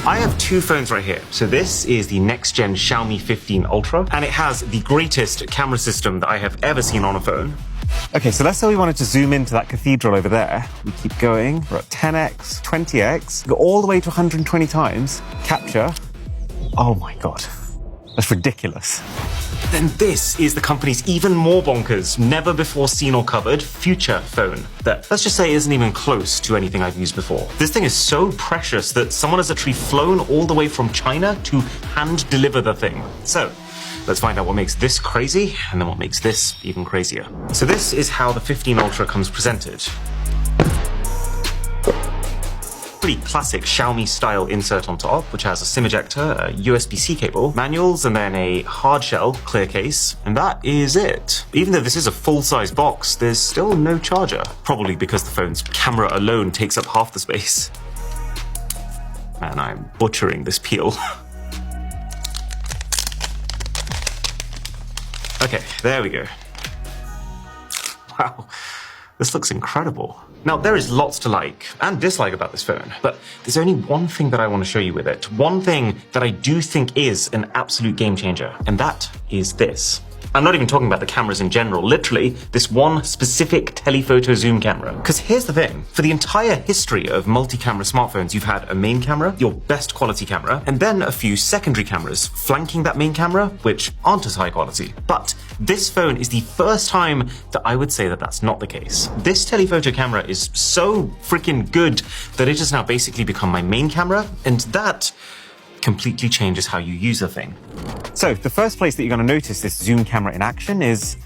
I have two phones right here. So this is the next-gen Xiaomi 15 Ultra, and it has the greatest camera system that I have ever seen on a phone. Okay, so let's say we wanted to zoom into that cathedral over there. We keep going, we're at 10x, 20x, go all the way to 120 times, capture. Oh my God, that's ridiculous. Then this is the company's even more bonkers, never before seen or covered Future phone that, let's just say, isn't even close to anything I've used before. This thing is so precious that someone has actually flown all the way from China to hand deliver the thing. So, let's find out what makes this crazy and then what makes this even crazier. So this is how the 15 Ultra comes presented. Pretty classic Xiaomi style insert on top, which has a SIM ejector, a USB-C cable, manuals, and then a hard shell clear case. And that is it. Even though this is a full-size box, there's still no charger. Probably because the phone's camera alone takes up half the space. Man, I'm butchering this peel. Okay, there we go. Wow, this looks incredible. Now, there is lots to like and dislike about this phone, but there's only one thing that I want to show you with it. One thing that I do think is an absolute game changer, and that is this. I'm not even talking about the cameras in general, literally this one specific telephoto zoom camera. Because here's the thing, for the entire history of multi-camera smartphones, you've had a main camera, your best quality camera, and then a few secondary cameras flanking that main camera, which aren't as high quality. But this phone is the first time that I would say that that's not the case. This telephoto camera is so freaking good that it has now basically become my main camera, and that completely changes how you use a thing. So the first place that you're going to notice this zoom camera in action is,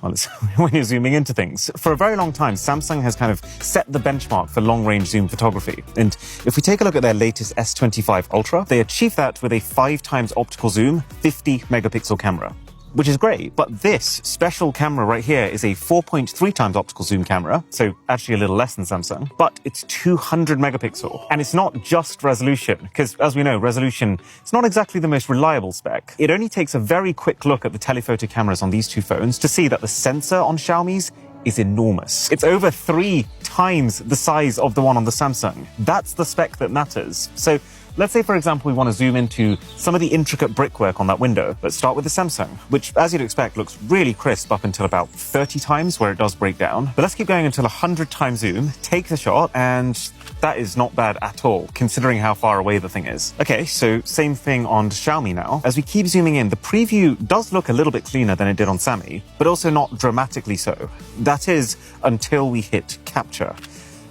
well, it's when you're zooming into things. For a very long time, Samsung has kind of set the benchmark for long-range zoom photography. And if we take a look at their latest S25 Ultra, they achieved that with a 5 times optical zoom, 50 megapixel camera, which is great. But this special camera right here is a 4.3 times optical zoom camera, so actually a little less than Samsung, but it's 200 megapixel. And it's not just resolution, because as we know, resolution is not exactly the most reliable spec. It only takes a very quick look at the telephoto cameras on these two phones to see that the sensor on Xiaomi's is enormous. It's over 3 times the size of the one on the Samsung. That's the spec that matters. So let's say, for example, we want to zoom into some of the intricate brickwork on that window. Let's start with the Samsung, which, as you'd expect, looks really crisp up until about 30 times where it does break down. But let's keep going until 100 times zoom, take the shot, and that is not bad at all, considering how far away the thing is. Okay, so same thing on Xiaomi now. As we keep zooming in, the preview does look a little bit cleaner than it did on Sammy, but also not dramatically so. That is until we hit capture,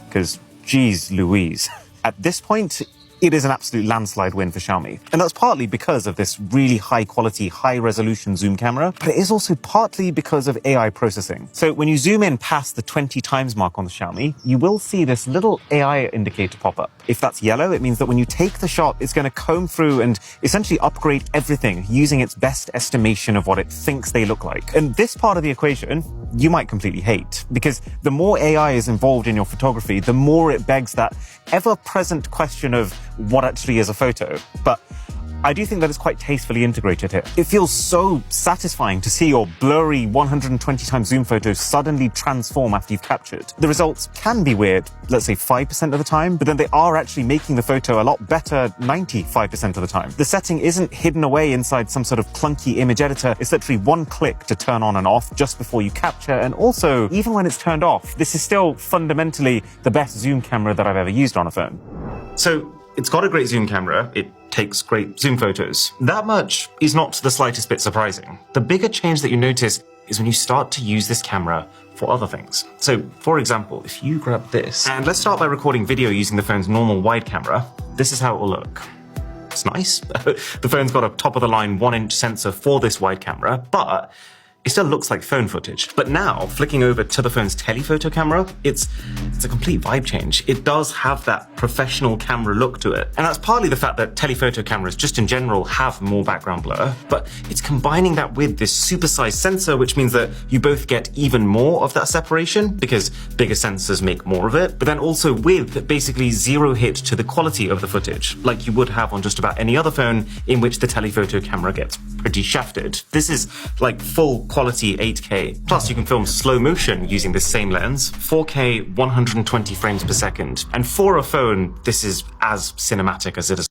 because geez Louise. At this point, it is an absolute landslide win for Xiaomi. And that's partly because of this really high quality, high resolution zoom camera, but it is also partly because of AI processing. So when you zoom in past the 20 times mark on the Xiaomi, you will see this little AI indicator pop up. If that's yellow, it means that when you take the shot, it's going to comb through and essentially upgrade everything using its best estimation of what it thinks they look like. And this part of the equation, you might completely hate, because the more AI is involved in your photography, the more it begs that ever-present question of what actually is a photo. But I do think that it's quite tastefully integrated here. It feels so satisfying to see your blurry 120 times zoom photos suddenly transform after you've captured. The results can be weird, let's say 5% of the time, but then they are actually making the photo a lot better 95% of the time. The setting isn't hidden away inside some sort of clunky image editor. It's literally one click to turn on and off just before you capture. And also, even when it's turned off, this is still fundamentally the best zoom camera that I've ever used on a phone. So it's got a great zoom camera. It takes great zoom photos. That much is not the slightest bit surprising. The bigger change that you notice is when you start to use this camera for other things. So, for example, if you grab this, and let's start by recording video using the phone's normal wide camera, this is how it will look. It's nice. The phone's got a top-of-the-line 1-inch sensor for this wide camera, but it still looks like phone footage. But now, flicking over to the phone's telephoto camera, it's a complete vibe change. It does have that professional camera look to it. And that's partly the fact that telephoto cameras just in general have more background blur, but it's combining that with this supersized sensor, which means that you both get even more of that separation because bigger sensors make more of it, but then also with basically zero hit to the quality of the footage, like you would have on just about any other phone in which the telephoto camera gets pretty shafted. This is like full quality 8K. Plus, you can film slow motion using this same lens, 4K 120 frames per second. And for a phone, this is as cinematic as it is